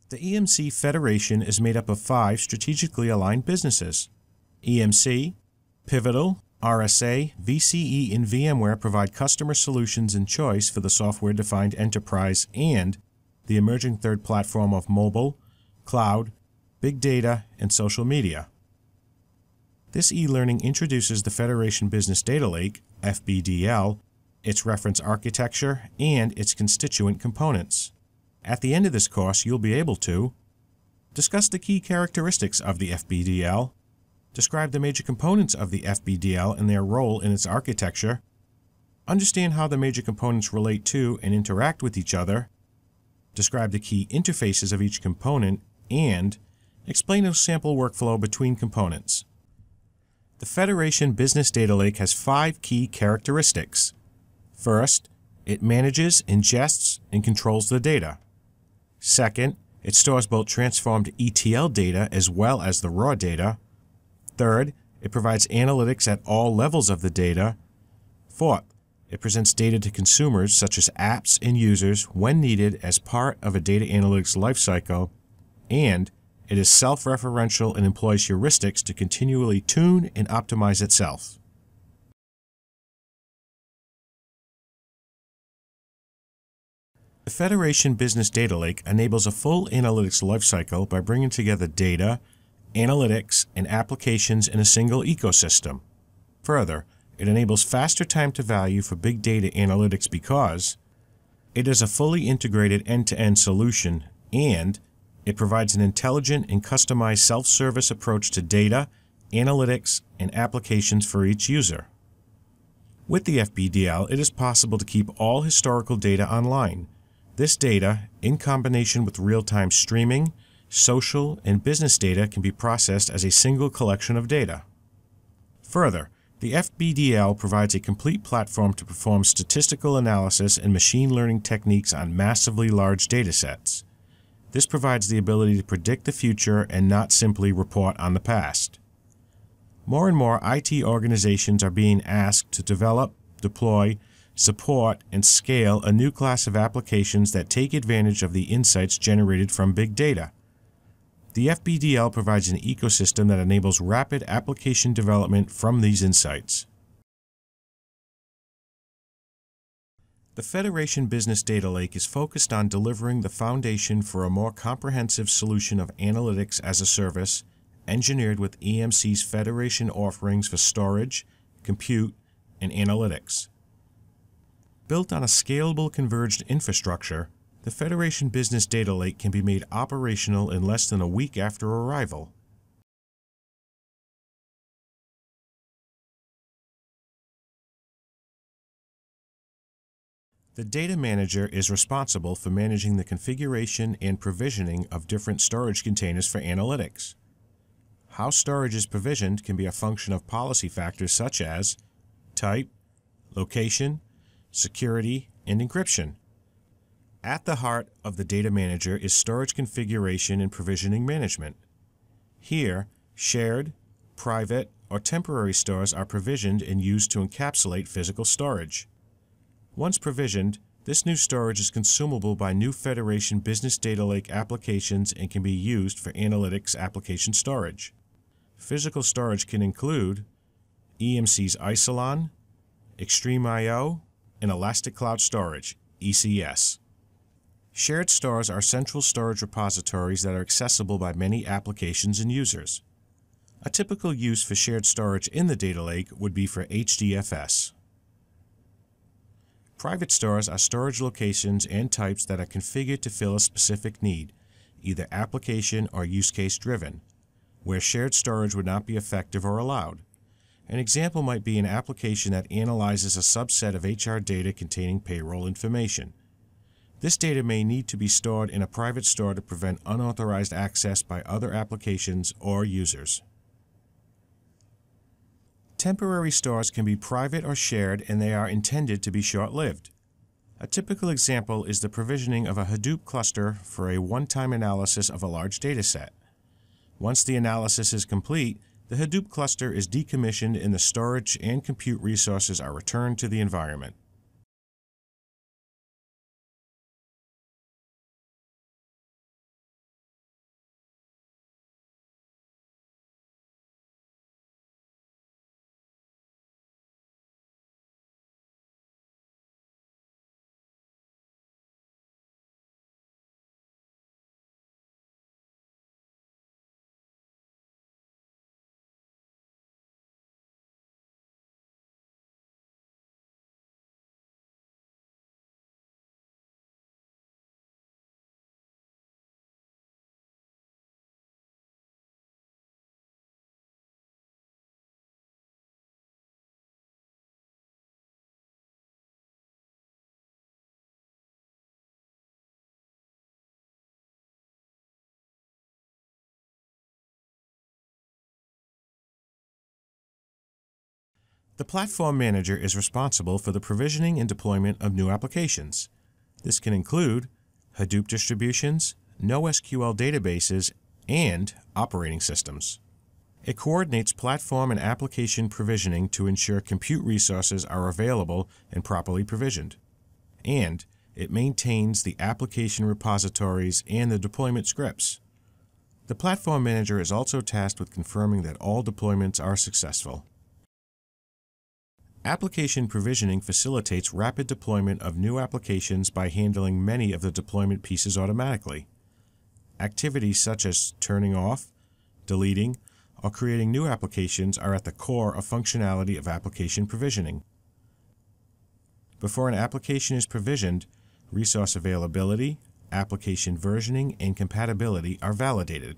The EMC Federation is made up of 5 strategically aligned businesses. EMC, Pivotal, RSA, VCE, and VMware provide customer solutions and choice for the software-defined enterprise and the emerging third platform of mobile, cloud, big data, and social media. This e-learning introduces the Federation Business Data Lake, FBDL, its reference architecture, and its constituent components. At the end of this course, you'll be able to discuss the key characteristics of the FBDL, describe the major components of the FBDL and their role in its architecture, understand how the major components relate to and interact with each other, describe the key interfaces of each component, and explain a sample workflow between components. The Federation Business Data Lake has 5 key characteristics. First, it manages, ingests, and controls the data. Second, it stores both transformed ETL data as well as the raw data. Third, it provides analytics at all levels of the data. Fourth, it presents data to consumers such as apps and users when needed as part of a data analytics lifecycle. And it is self-referential and employs heuristics to continually tune and optimize itself. The Federation Business Data Lake enables a full analytics lifecycle by bringing together data, analytics, and applications in a single ecosystem. Further, it enables faster time to value for big data analytics because it is a fully integrated end-to-end solution and it provides an intelligent and customized self-service approach to data, analytics, and applications for each user. With the FBDL, it is possible to keep all historical data online. This data, in combination with real-time streaming, social, and business data, can be processed as a single collection of data. Further, the FBDL provides a complete platform to perform statistical analysis and machine learning techniques on massively large datasets. This provides the ability to predict the future and not simply report on the past. More and more IT organizations are being asked to develop, deploy, support, and scale a new class of applications that take advantage of the insights generated from big data. The FBDL provides an ecosystem that enables rapid application development from these insights. The Federation Business Data Lake is focused on delivering the foundation for a more comprehensive solution of analytics as a service, engineered with EMC's Federation offerings for storage, compute, and analytics. Built on a scalable converged infrastructure, the Federation Business Data Lake can be made operational in less than a week after arrival. The Data Manager is responsible for managing the configuration and provisioning of different storage containers for analytics. How storage is provisioned can be a function of policy factors such as type, location, security, and encryption. At the heart of the Data Manager is storage configuration and provisioning management. Here, shared, private, or temporary stores are provisioned and used to encapsulate physical storage. Once provisioned, this new storage is consumable by new Federation Business Data Lake applications and can be used for analytics application storage. Physical storage can include EMC's Isilon, XtremIO, and Elastic Cloud Storage, ECS. Shared stores are central storage repositories that are accessible by many applications and users. A typical use for shared storage in the data lake would be for HDFS. Private stores are storage locations and types that are configured to fill a specific need, either application or use case driven, where shared storage would not be effective or allowed. An example might be an application that analyzes a subset of HR data containing payroll information. This data may need to be stored in a private store to prevent unauthorized access by other applications or users. Temporary stores can be private or shared, and they are intended to be short-lived. A typical example is the provisioning of a Hadoop cluster for a one-time analysis of a large dataset. Once the analysis is complete, the Hadoop cluster is decommissioned and the storage and compute resources are returned to the environment. The Platform Manager is responsible for the provisioning and deployment of new applications. This can include Hadoop distributions, NoSQL databases, and operating systems. It coordinates platform and application provisioning to ensure compute resources are available and properly provisioned. And it maintains the application repositories and the deployment scripts. The Platform Manager is also tasked with confirming that all deployments are successful. Application provisioning facilitates rapid deployment of new applications by handling many of the deployment pieces automatically. Activities such as turning off, deleting, or creating new applications are at the core of functionality of application provisioning. Before an application is provisioned, resource availability, application versioning, and compatibility are validated.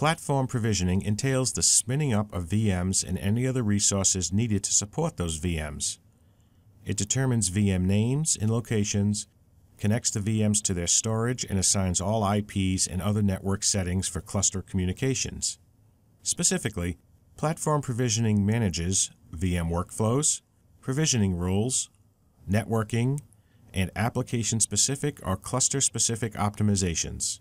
Platform provisioning entails the spinning up of VMs and any other resources needed to support those VMs. It determines VM names and locations, connects the VMs to their storage, and assigns all IPs and other network settings for cluster communications. Specifically, platform provisioning manages VM workflows, provisioning rules, networking, and application-specific or cluster-specific optimizations.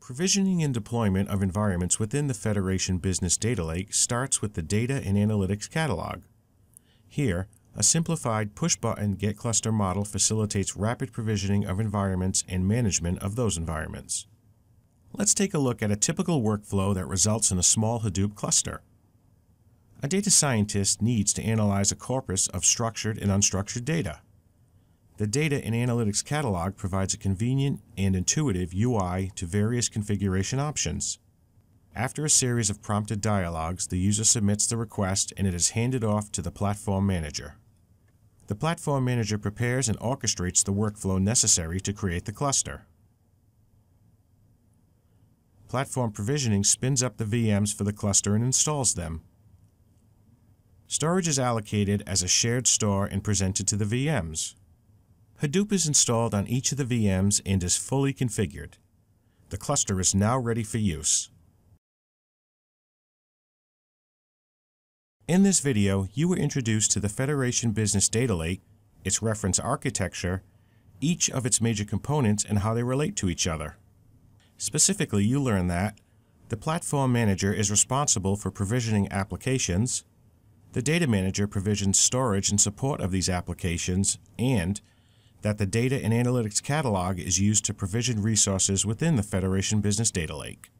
Provisioning and deployment of environments within the Federation Business Data Lake starts with the Data and Analytics Catalog. Here, a simplified push-button Get Cluster model facilitates rapid provisioning of environments and management of those environments. Let's take a look at a typical workflow that results in a small Hadoop cluster. A data scientist needs to analyze a corpus of structured and unstructured data. The Data and Analytics Catalog provides a convenient and intuitive UI to various configuration options. After a series of prompted dialogues, the user submits the request and it is handed off to the Platform Manager. The Platform Manager prepares and orchestrates the workflow necessary to create the cluster. Platform provisioning spins up the VMs for the cluster and installs them. Storage is allocated as a shared store and presented to the VMs. Hadoop is installed on each of the VMs and is fully configured. The cluster is now ready for use. In this video, you were introduced to the Federation Business Data Lake, its reference architecture, each of its major components, and how they relate to each other. Specifically, you learned that the Platform Manager is responsible for provisioning applications, the Data Manager provisions storage and support of these applications, and that the Data and Analytics Catalog is used to provision resources within the Federation Business Data Lake.